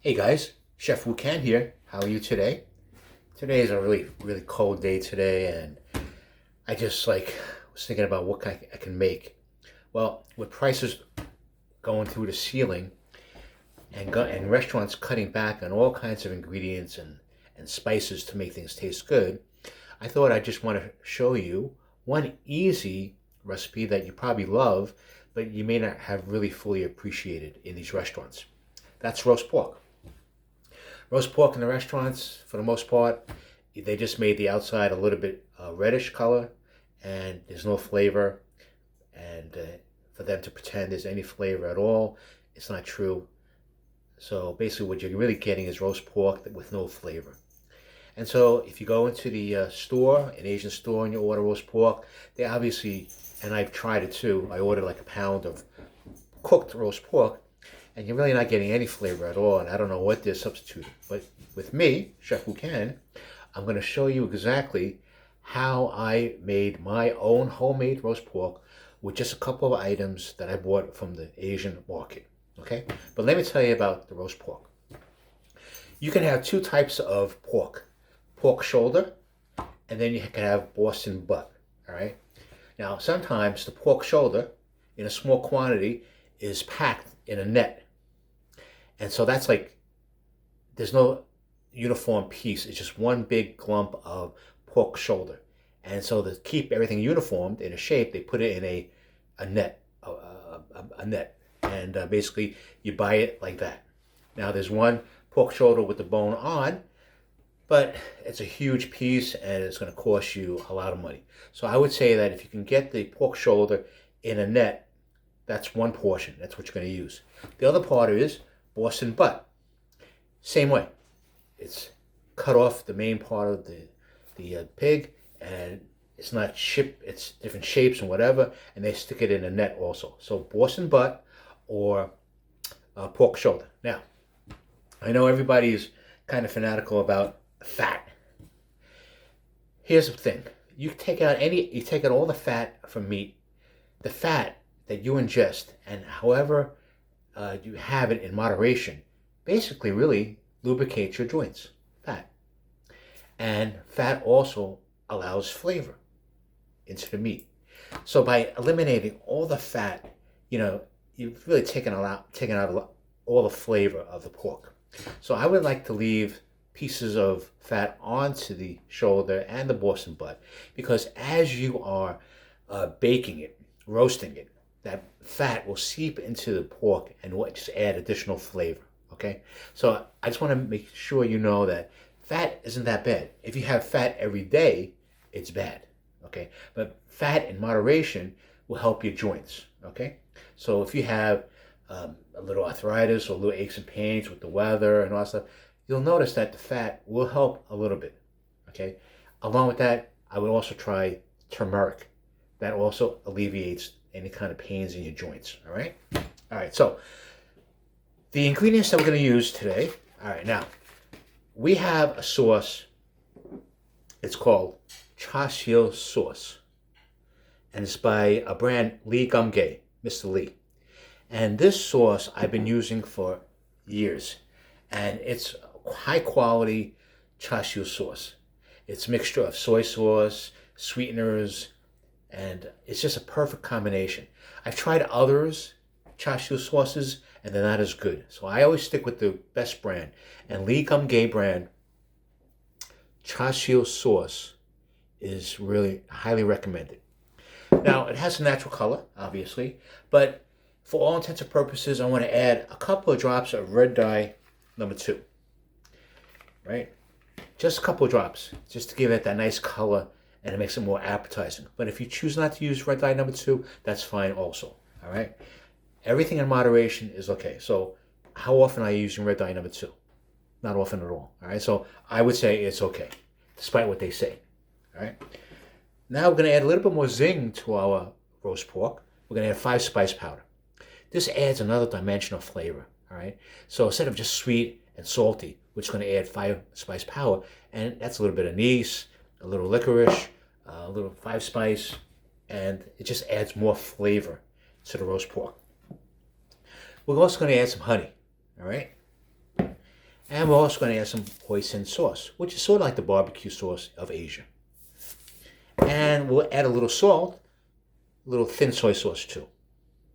Hey guys, Chef Wu Can here. How are you today? Today is a really cold day today, and I just was thinking about what I can make. Well, with prices going through the ceiling and restaurants cutting back on all kinds of ingredients and spices to make things taste good, I thought I just want to show you one easy recipe that you probably love, but you may not have really fully appreciated in these restaurants. That's roast pork. Roast pork in the restaurants, for the most part, they just made the outside a little bit reddish color, and there's no flavor. And for them to pretend there's any flavor at all, it's not true. So basically what you're really getting is roast pork with no flavor. And so if you go into the store, an Asian store, and you order roast pork, they obviously, and I've tried it too, I ordered like a pound of cooked roast pork, and you're really not getting any flavor at all, and I don't know what they're substituting. But with me, Chef Who Can, I'm going to show you exactly how I made my own homemade roast pork with just a couple of items that I bought from the Asian market. Okay? But let me tell you about the roast pork. You can have two types of pork. Pork shoulder, and then you can have Boston butt. All right? Now, sometimes the pork shoulder, in a small quantity, is packed in a net. And so that's there's no uniform piece. It's just one big clump of pork shoulder. And so to keep everything uniformed in a shape, they put it in a net, a net. And basically you buy it like that. Now there's one pork shoulder with the bone on, but it's a huge piece and it's going to cost you a lot of money. So I would say that if you can get the pork shoulder in a net, that's one portion. That's what you're going to use. The other part is Boston butt. Same way. It's cut off the main part of the pig, and it's not it's different shapes and whatever, and they stick it in a net also. So Boston butt or pork shoulder. Now, I know everybody is kind of fanatical about fat. Here's the thing. You take out all the fat from meat. The fat that you ingest, and however you have it in moderation, basically really lubricates your joints. Fat. And fat also allows flavor into the meat. So by eliminating all the fat, you've really taken out all the flavor of the pork. So I would like to leave pieces of fat onto the shoulder and the Boston butt, because as you are baking it, roasting it, that fat will seep into the pork and will just add additional flavor, okay? So I just want to make sure you know that fat isn't that bad. If you have fat every day, it's bad, okay? But fat in moderation will help your joints, okay? So if you have a little arthritis or a little aches and pains with the weather and all that stuff, you'll notice that the fat will help a little bit, okay? Along with that, I would also try turmeric. That also alleviates any kind of pains in your joints, all right? All right, so the ingredients that we're going to use today, all right, now, we have a sauce. It's called char sauce, and it's by a brand, Lee Kum Kee, Mr. Lee. And this sauce I've been using for years, and it's high quality char sauce. It's a mixture of soy sauce, sweeteners, and it's just a perfect combination. I've tried others, char sauces, and they're not as good. So I always stick with the best brand. And Lee Kum Kee Brand char sauce is really highly recommended. Now, it has a natural color, obviously, but for all intents and purposes, I want to add a couple of drops of red dye number 2. Right? Just a couple of drops, just to give it that nice color, and it makes it more appetizing. But if you choose not to use red dye number 2, that's fine also. All right? Everything in moderation is okay. So how often are you using red dye number 2? Not often at all. All right? So I would say it's okay, despite what they say. All right? Now we're going to add a little bit more zing to our roast pork. We're going to add 5 spice powder. This adds another dimension of flavor. All right? So instead of just sweet and salty, we're just going to add 5 spice powder, and that's a little bit of anise, a little licorice, a little 5 spice, and it just adds more flavor to the roast pork. We're also going to add some honey, all right? And we're also going to add some hoisin sauce, which is sort of like the barbecue sauce of Asia. And we'll add a little salt, a little thin soy sauce too.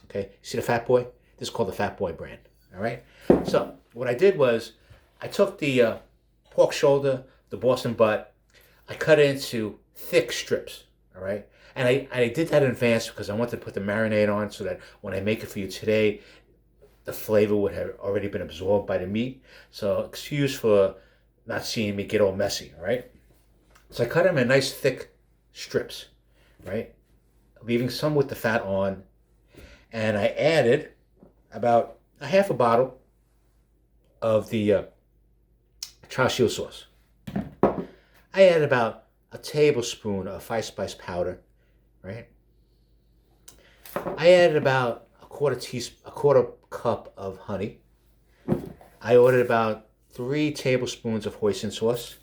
Okay, see the Fat Boy? This is called the Fat Boy brand. All right. So what I did was I took the pork shoulder, the Boston butt, I cut it into thick strips. All right. And I did that in advance because I wanted to put the marinade on so that when I make it for you today, the flavor would have already been absorbed by the meat. So excuse for not seeing me get all messy, all right? So I cut them in nice thick strips, right? Leaving some with the fat on. And I added about a half a bottle of the char sauce. I added about a tablespoon of 5-spice powder, right? I added about a quarter cup of honey. I ordered about 3 tablespoons of hoisin sauce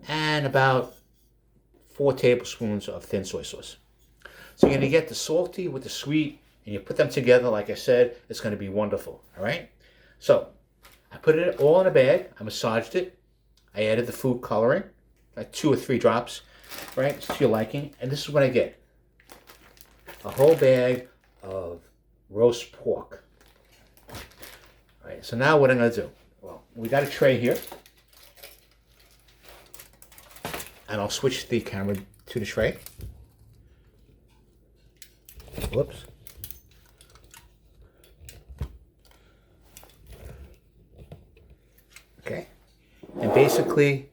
and about 4 tablespoons of thin soy sauce. So you're going to get the salty with the sweet, and you put them together, like I said, it's going to be wonderful, all right? So I put it all in a bag. I massaged it. I added the food coloring, like 2 or 3 drops, right, to your liking. And this is what I get. A whole bag of roast pork. All right, so now what I'm going to do? Well, we got a tray here. And I'll switch the camera to the tray. Whoops. Okay. And basically,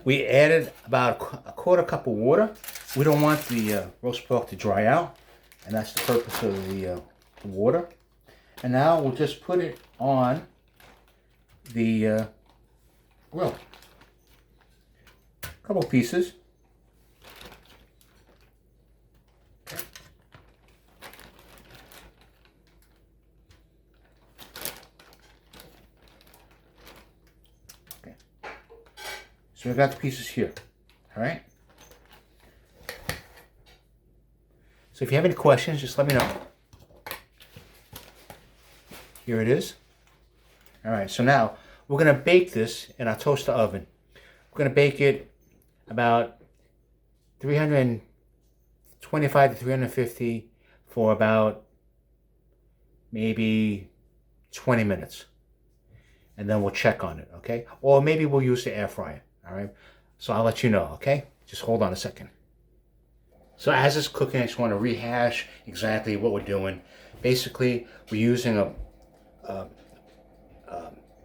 we added about a quarter cup of water. We don't want the roast pork to dry out, and that's the purpose of the water. And now we'll just put it on the grill. A couple pieces. Okay. So we got the pieces here. All right. So if you have any questions, just let me know. Here it is. All right, so now we're going to bake this in our toaster oven. We're going to bake it about 325 to 350 for about maybe 20 minutes. And then we'll check on it, okay? Or maybe we'll use the air fryer, all right? So I'll let you know, okay? Just hold on a second. So as it's cooking, I just want to rehash exactly what we're doing. Basically, we're using a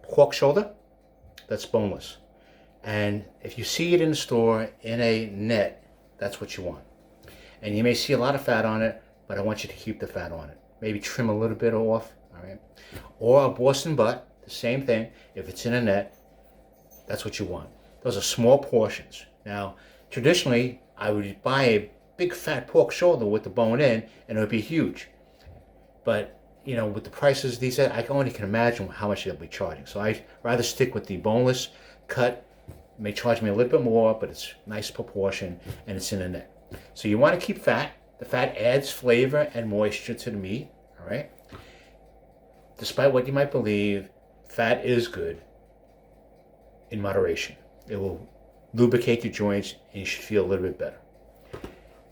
pork shoulder that's boneless. And if you see it in the store in a net, that's what you want. And you may see a lot of fat on it, but I want you to keep the fat on it. Maybe trim a little bit off, all right? Or a Boston butt, the same thing. If it's in a net, that's what you want. Those are small portions. Now, traditionally, I would buy a big fat pork shoulder with the bone in, and it would be huge. But you know, with the prices these days, I only can imagine how much they'll be charging. So I'd rather stick with the boneless cut. It may charge me a little bit more, but it's nice proportion, and it's in a net. So you want to keep fat. The fat adds flavor and moisture to the meat, all right? Despite what you might believe, fat is good in moderation. It will lubricate your joints, and you should feel a little bit better.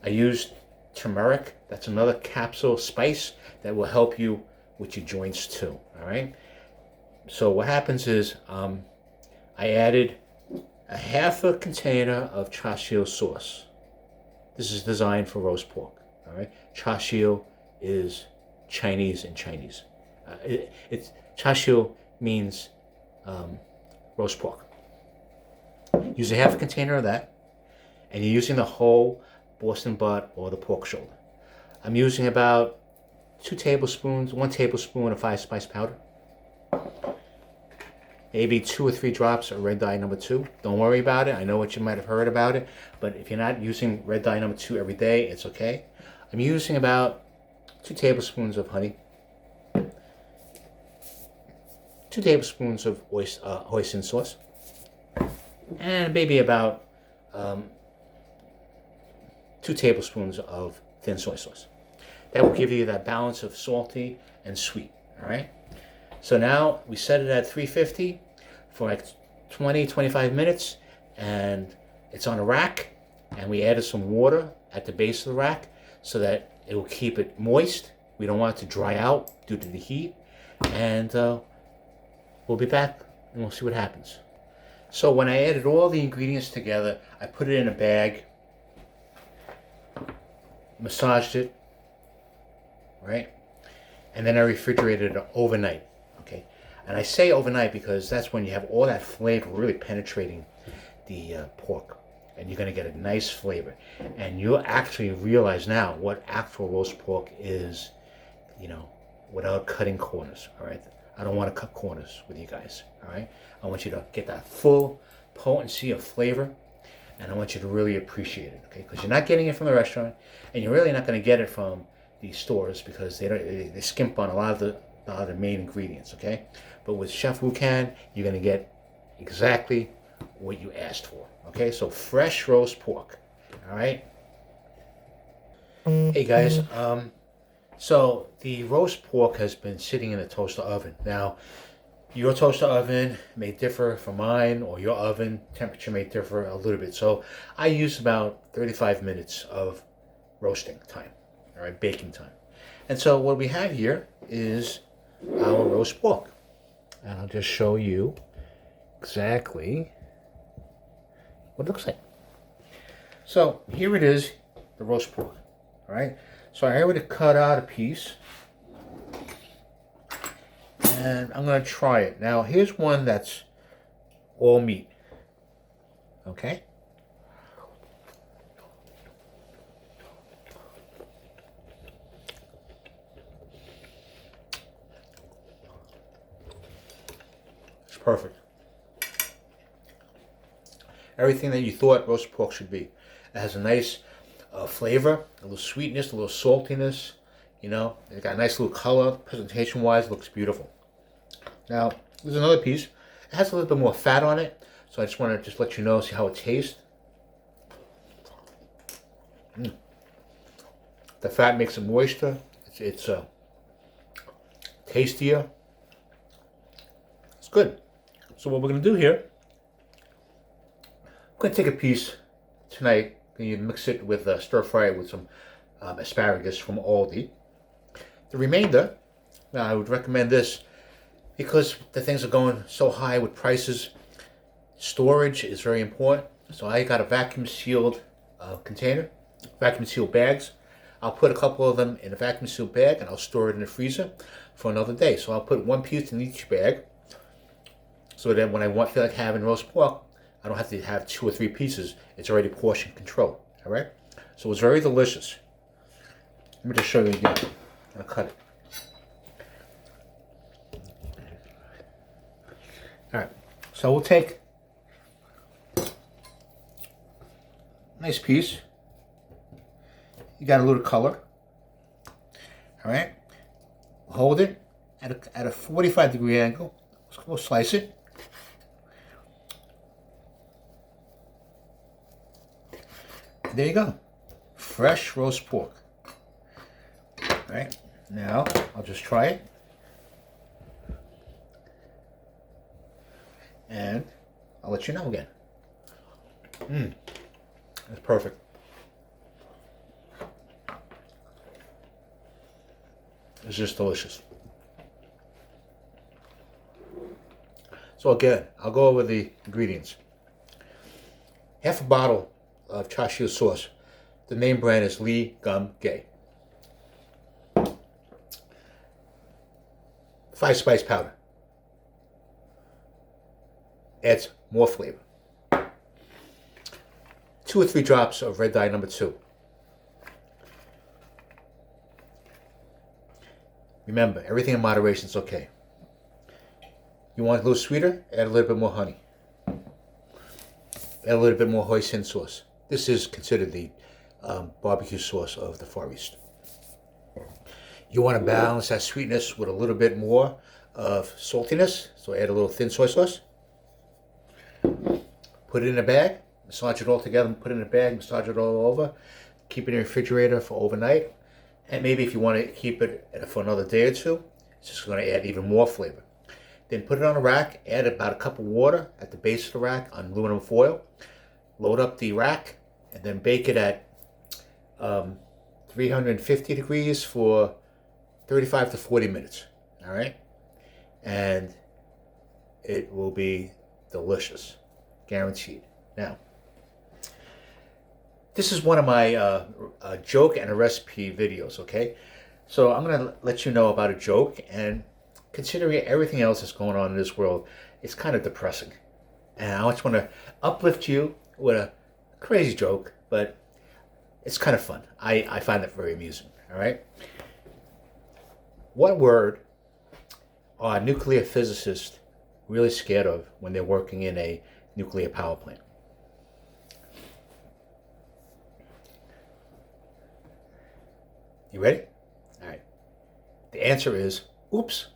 I used turmeric. That's another capsule spice that will help you with your joints too, all right? So what happens is I added a half a container of char sauce. This is designed for roast pork, all right? Char is Chinese in Chinese. Char means roast pork. Use a half a container of that, and you're using the whole Boston butt or the pork shoulder. I'm using about 1 tablespoon of 5-spice powder. Maybe 2 or 3 drops of red dye number 2. Don't worry about it. I know what you might have heard about it, but if you're not using red dye number 2 every day, it's okay. I'm using about 2 tablespoons of honey, 2 tablespoons of hoisin sauce, and maybe about 2 tablespoons of thin soy sauce. That will give you that balance of salty and sweet, all right? So now we set it at 350. for like 20, 25 minutes, and it's on a rack, and we added some water at the base of the rack so that it will keep it moist. We don't want it to dry out due to the heat, and we'll be back and we'll see what happens. So when I added all the ingredients together, I put it in a bag, massaged it, right? And then I refrigerated it overnight, okay? And I say overnight because that's when you have all that flavor really penetrating the pork. And you're going to get a nice flavor. And you'll actually realize now what actual roast pork is, you know, without cutting corners, all right? I don't want to cut corners with you guys, all right? I want you to get that full potency of flavor, and I want you to really appreciate it, okay? Because you're not getting it from the restaurant, and you're really not going to get it from the stores because they skimp on a lot of the main ingredients, okay? But with Chef Wu Can, you're going to get exactly what you asked for, okay? So fresh roast pork, all right? Hey guys, so the roast pork has been sitting in a toaster oven. Now, your toaster oven may differ from mine, or your oven temperature may differ a little bit. So I use about 35 minutes of roasting time, all right, baking time. And so what we have here is our roast pork. And I'll just show you exactly what it looks like. So here it is, the roast pork, all right? So I already cut out a piece, and I'm going to try it. Now, here's one that's all meat, okay? It's perfect. Everything that you thought roast pork should be. It has a nice flavor, a little sweetness, a little saltiness, you know. It got a nice little color, presentation-wise, looks beautiful. Now, there's another piece. It has a little bit more fat on it, so I just want to just let you know, see how it tastes. The fat makes it moister. It's tastier. It's good. So what we're going to do here, I'm going to take a piece tonight, and you mix it with stir fry it with some asparagus from Aldi. The remainder, now I would recommend this because the things are going so high with prices. Storage is very important. So I got a vacuum sealed container, vacuum sealed bags. I'll put a couple of them in a vacuum sealed bag and I'll store it in the freezer for another day. So I'll put one piece in each bag so that when I feel like having roast pork, I don't have to have 2 or 3 pieces. It's already portion control, all right? So it's very delicious. Let me just show you again. I'll cut it. All right, so we'll take a nice piece. You got a little color, all right? Hold it at a 45-degree angle. We'll slice it. There you go. Fresh roast pork. All right, now I'll just try it. And I'll let you know again. That's perfect. It's just delicious. So again, I'll go over the ingredients. Half a bottle of char sauce. The name brand is Lee Kum Kee. 5 spice powder. Adds more flavor. 2 or 3 drops of red dye number 2. Remember, everything in moderation is okay. You want it a little sweeter? Add a little bit more honey. Add a little bit more hoisin sauce. This is considered the barbecue sauce of the Far East. You want to balance that sweetness with a little bit more of saltiness, so add a little thin soy sauce. Put it in a bag, massage it all together, and put it in a bag, massage it all over. Keep it in the refrigerator for overnight. And maybe if you want to keep it for another day or two, it's just going to add even more flavor. Then put it on a rack, add about a cup of water at the base of the rack on aluminum foil, load up the rack, and then bake it at 350 degrees for 35 to 40 minutes. All right? And it will be delicious, guaranteed. Now, this is one of my joke and a recipe videos, okay? So I'm going to let you know about a joke, and considering everything else that's going on in this world, it's kind of depressing. And I just want to uplift you with a crazy joke, but it's kind of fun. I find it very amusing, all right? What word are nuclear physicists really scared of when they're working in a nuclear power plant? You ready? All right. The answer is, oops.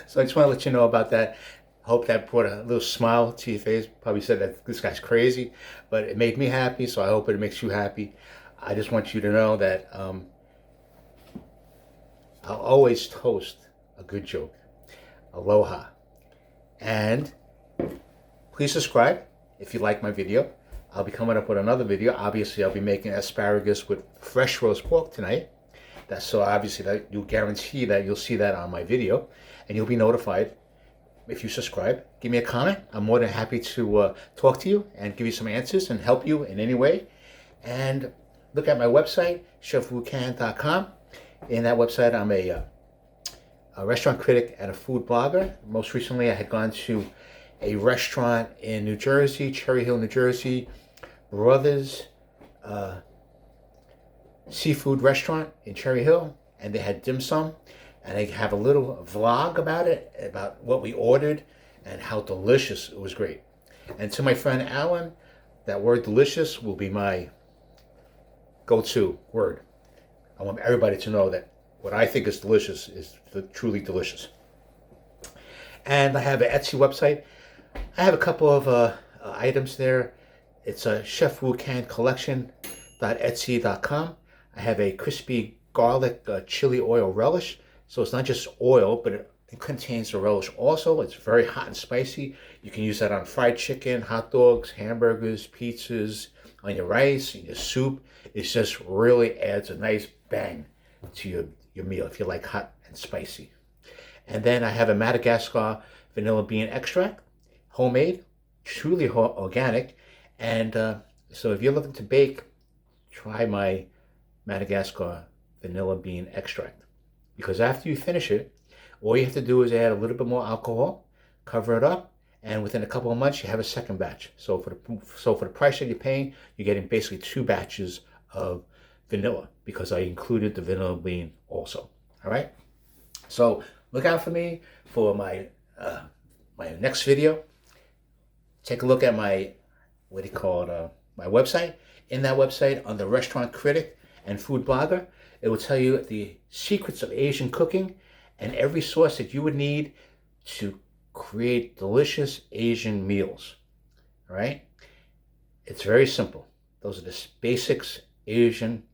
So I just want to let you know about that. I hope that brought a little smile to your face. Probably said that this guy's crazy, but it made me happy, so I hope it makes you happy. I just want you to know that I'll always toast a good joke. Aloha. And please subscribe if you like my video. I'll be coming up with another video. Obviously, I'll be making asparagus with fresh roast pork tonight. That's so obviously that you'll guarantee that you'll see that on my video, and you'll be notified if you subscribe. Give me a comment. I'm more than happy to talk to you and give you some answers and help you in any way. And look at my website, chefwukan.com. In that website, I'm a restaurant critic and a food blogger. Most recently, I had gone to a restaurant in New Jersey, Cherry Hill, New Jersey, Brothers Seafood Restaurant in Cherry Hill, and they had dim sum, and I have a little vlog about it, about what we ordered and how delicious it was. Great. And to my friend Alan, that word delicious will be my go-to word. I want everybody to know that what I think is delicious is truly delicious. And I have an Etsy website. I have a couple of items there. It's a Chef Wukan collection.etsy.com. I have a crispy garlic chili oil relish. So it's not just oil, but it contains the relish also. It's very hot and spicy. You can use that on fried chicken, hot dogs, hamburgers, pizzas, on your rice, in your soup. It just really adds a nice bang to your meal if you like hot and spicy. And then I have a Madagascar vanilla bean extract, homemade, truly organic. And so if you're looking to bake, try my Madagascar vanilla bean extract. Because after you finish it, all you have to do is add a little bit more alcohol, cover it up, and within a couple of months, you have a second batch. So for the price that you're paying, you're getting basically 2 batches of vanilla, because I included the vanilla bean also. All right? So look out for me for my next video. Take a look at my, my website. In that website, on the restaurant critic and food blogger, it will tell you the secrets of Asian cooking and every sauce that you would need to create delicious Asian meals. All right? It's very simple. Those are the basics Asian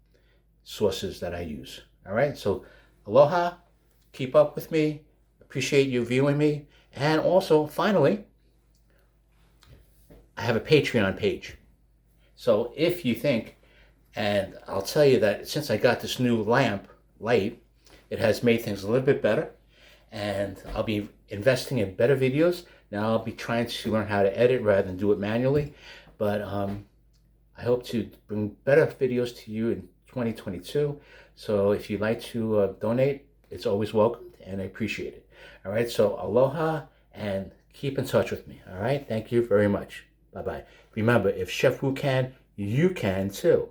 sauces that I use. All right? So aloha, keep up with me. Appreciate you viewing me. And also, finally, I have a Patreon page. So if you think, and I'll tell you that since I got this new light, it has made things a little bit better, and I'll be investing in better videos. Now I'll be trying to learn how to edit rather than do it manually, but I hope to bring better videos to you in 2022. So if you'd like to donate, it's always welcomed, and I appreciate it. All right, so aloha, and keep in touch with me. All right, thank you very much. Bye-bye. Remember, if Chef Wu can, you can too.